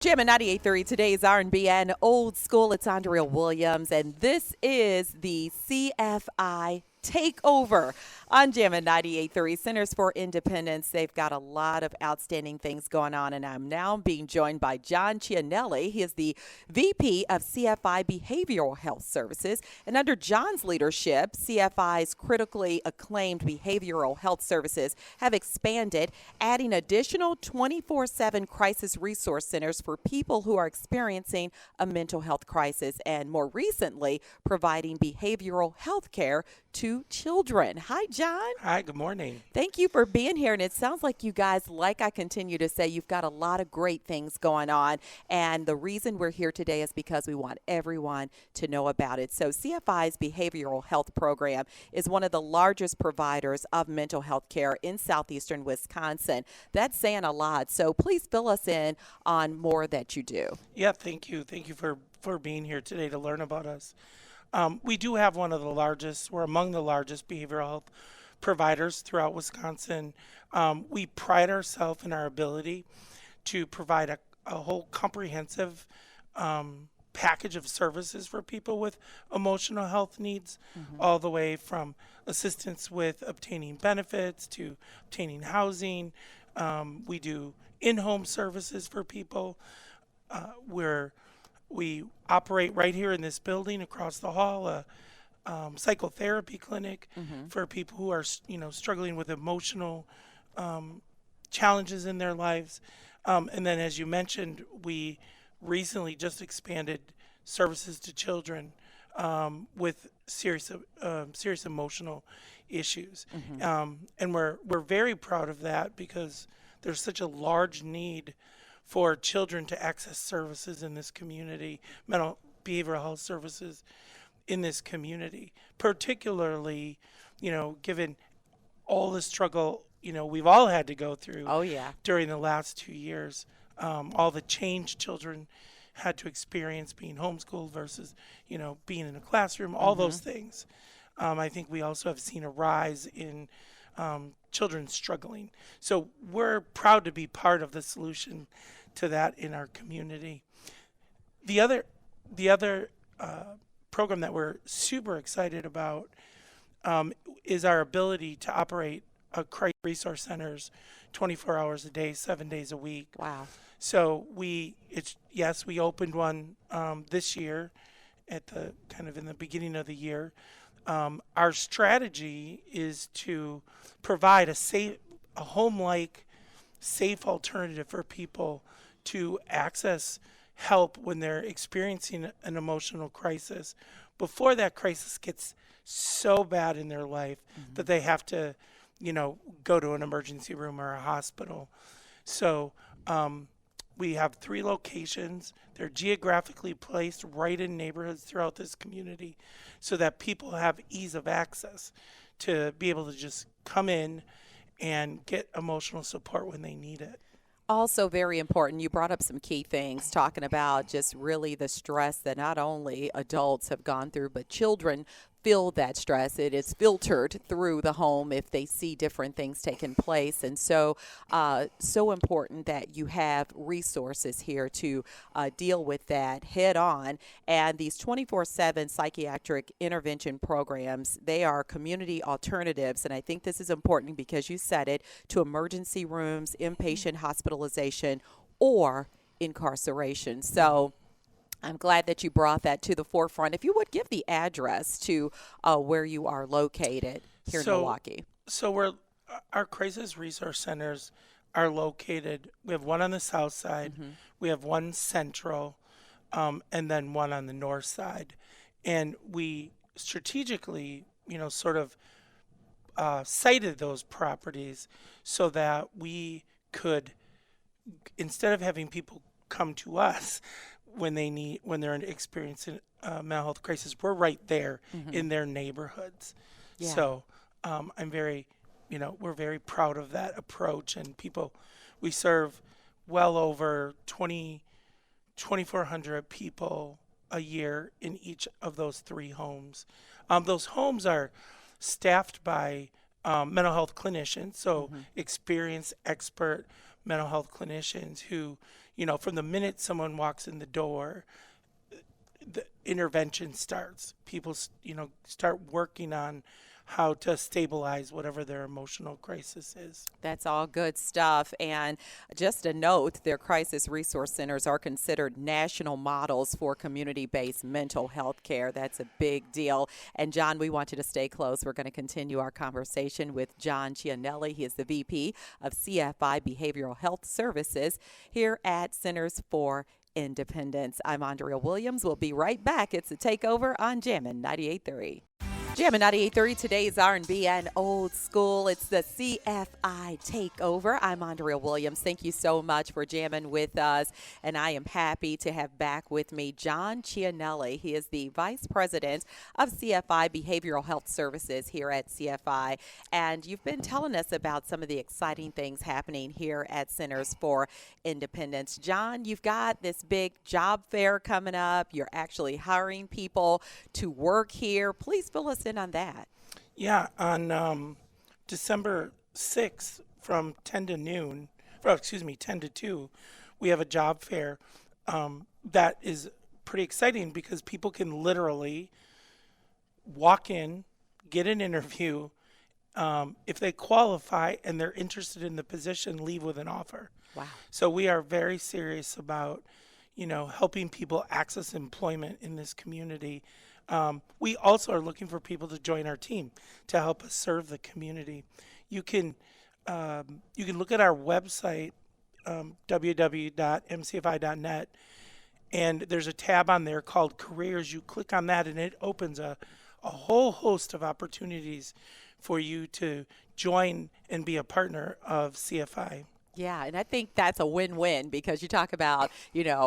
Jammin 98.3, today's R&B and old school. It's Andrea Williams, and this is the CFI Takeover on Jammin 98.3. Centers for Independence. They've got a lot of outstanding things going on, and I'm now being joined by John Chianelli. He is the VP of CFI Behavioral Health Services, and under John's leadership, CFI's critically acclaimed behavioral health services have expanded, adding additional 24/7 crisis resource centers for people who are experiencing a mental health crisis, and more recently, providing behavioral health care to children. Hi, John. Hi, good morning. Thank you for being here. And it sounds like you guys, like I continue to say, you've got a lot of great things going on. And the reason we're here today is because we want everyone to know about it. So CFI's Behavioral Health Program is one of the largest providers of mental health care in southeastern Wisconsin. That's saying a lot. So please fill us in on more that you do. Yeah, thank you. Thank you for being here today to learn about us. We do have one of the largest, we're among the largest behavioral health providers throughout Wisconsin. We pride ourselves in our ability to provide a whole comprehensive package of services for people with emotional health needs, all the way from assistance with obtaining benefits to obtaining housing. We do in-home services for people. We operate right here in this building across the hall, a psychotherapy clinic for people who are, struggling with emotional challenges in their lives. And then, as you mentioned, we recently just expanded services to children with serious emotional issues. And we're very proud of that because there's such a large need for children to access services in this community, mental behavioral health services in this community, particularly, given all the struggle, we've all had to go through during the last 2 years, all the change children had to experience being homeschooled versus, being in a classroom, all those things. I think we also have seen a rise in children struggling. So we're proud to be part of the solution to that in our community. The other program that we're super excited about is our ability to operate a crisis resource centers 24 hours a day, 7 days a week. Wow. So we opened one this year at the in the beginning of the year. Our strategy is to provide a home-like, safe alternative for people to access help when they're experiencing an emotional crisis before that crisis gets so bad in their life that they have to, go to an emergency room or a hospital. So we have 3 locations. They're geographically placed right in neighborhoods throughout this community so that people have ease of access to be able to just come in and get emotional support when they need it. Also very important, you brought up some key things talking about just really the stress that not only adults have gone through, but children feel that stress. It is filtered through the home if they see different things taking place. And so important that you have resources here to deal with that head on. And these 24/7 psychiatric intervention programs, they are community alternatives. And I think this is important because you said it, to emergency rooms, inpatient hospitalization, or incarceration. So I'm glad that you brought that to the forefront. If you would give the address to where you are located here in Milwaukee. So our crisis resource centers are located. We have one on the south side, we have one central, and then one on the north side. And we strategically, sited those properties so that we could, instead of having people come to us when they're experiencing a mental health crisis, we're right there in their neighborhoods. Yeah. So we're very proud of that approach, and we serve well over 2,400 people a year in each of those 3 homes. Those homes are staffed by mental health clinicians, so experienced, expert mental health clinicians who, from the minute someone walks in the door, the intervention starts. People, start working on how to stabilize whatever their emotional crisis is. That's all good stuff. And just a note, their crisis resource centers are considered national models for community-based mental health care. That's a big deal. And John, we want you to stay close. We're going to continue our conversation with John Chianelli. He is the VP of CFI Behavioral Health Services here at Centers for Independence. I'm Andrea Williams. We'll be right back. It's a takeover on Jammin 98.3. Jammin 98.3, today's R&B and old school. It's the CFI Takeover. I'm Andrea Williams. Thank you so much for jamming with us. And I am happy to have back with me John Chianelli. He is the Vice President of CFI Behavioral Health Services here at CFI. And you've been telling us about some of the exciting things happening here at Centers for Independence. John, you've got this big job fair coming up. You're actually hiring people to work here. Please fill us in on that. Yeah, on December 6th from 10 to 2, we have a job fair that is pretty exciting because people can literally walk in, get an interview. If they qualify and they're interested in the position, leave with an offer. Wow. So we are very serious about, helping people access employment in this community. We also are looking for people to join our team to help us serve the community. You can look at our website, www.mcfi.net, and there's a tab on there called Careers. You click on that, and it opens a whole host of opportunities for you to join and be a partner of CFI. Yeah, and I think that's a win-win because you talk about,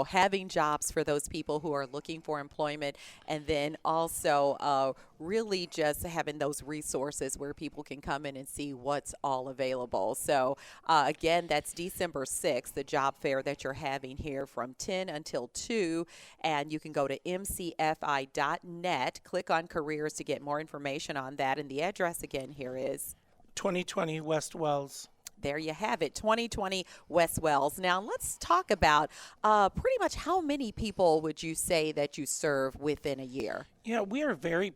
having jobs for those people who are looking for employment, and then also really just having those resources where people can come in and see what's all available. So, again, that's December 6th, the job fair that you're having here from 10 until 2, and you can go to mcfi.net, click on careers to get more information on that, and the address again here is 2020 West Wells. There you have it, 2020 West Wells. Now let's talk about pretty much how many people would you say that you serve within a year? Yeah, we are very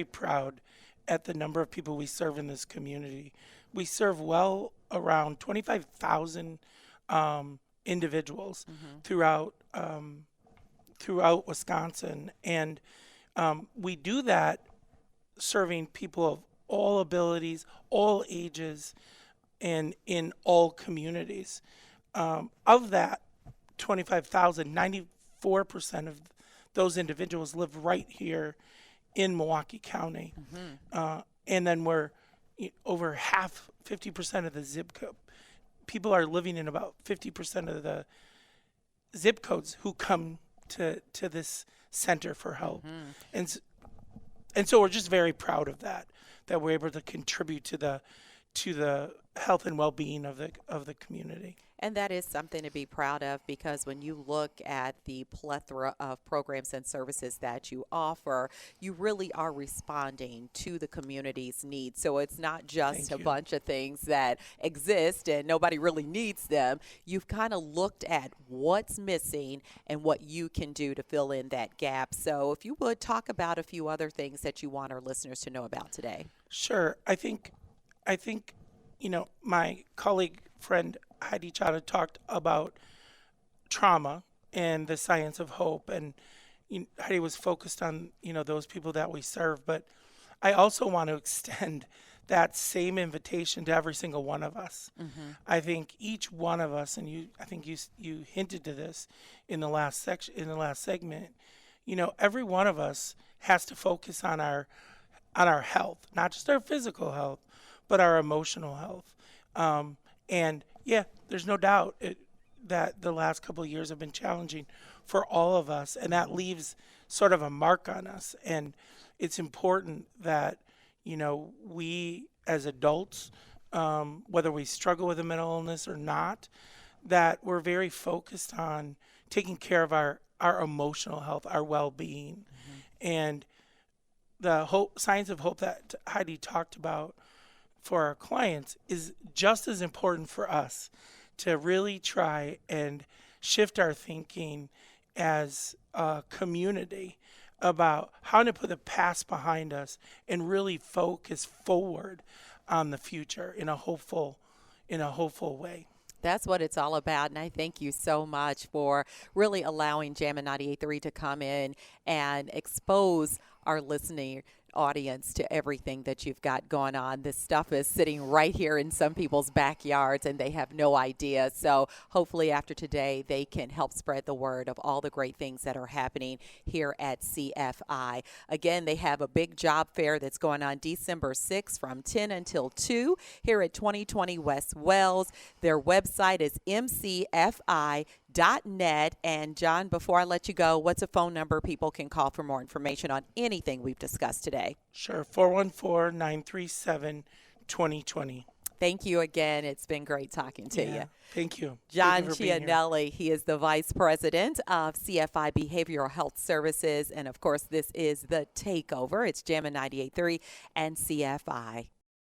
proud at the number of people we serve in this community. We serve well around 25,000 individuals throughout Wisconsin, and we do that serving people of all abilities, all ages, and in all communities. Of that 25,000, 94% of those individuals live right here in Milwaukee County. And then we're over half, 50% of the zip code. People are living in about 50% of the zip codes who come to this center for help. And so we're just very proud of that we're able to contribute to the health and well-being of the community. And that is something to be proud of because when you look at the plethora of programs and services that you offer, you really are responding to the community's needs. So it's not just a bunch of things that exist and nobody really needs them. You've kind of looked at what's missing and what you can do to fill in that gap. So if you would talk about a few other things that you want our listeners to know about today. Sure. I think my colleague, friend Heidi Chada talked about trauma and the science of hope, and Heidi was focused on, those people that we serve. But I also want to extend that same invitation to every single one of us. I think each one of us, and I think you hinted to this in the last segment, every one of us has to focus on our health, not just our physical health, but our emotional health. And yeah, there's no doubt that the last couple of years have been challenging for all of us, and that leaves sort of a mark on us. And it's important that, we as adults, whether we struggle with a mental illness or not, that we're very focused on taking care of our emotional health, our well-being. And the science of hope that Heidi talked about for our clients is just as important for us to really try and shift our thinking as a community about how to put the past behind us and really focus forward on the future in a hopeful way. That's what it's all about. And I thank you so much for really allowing Jammin 98.3 to come in and expose our listening audience to everything that you've got going on. This stuff is sitting right here in some people's backyards and they have no idea. So hopefully after today, they can help spread the word of all the great things that are happening here at CFI. Again, they have a big job fair that's going on December 6th from 10 until 2 here at 2020 West Wells. Their website is mcfi.net. And John, before I let you go, what's a phone number people can call for more information on anything we've discussed today? Sure, 414-937-2020. Thank you again. It's been great talking to you. Thank you. John Thank you for being here. Chianelli, he is the Vice President of CFI Behavioral Health Services. And, of course, this is The Takeover. It's Jammin 98.3 and CFI.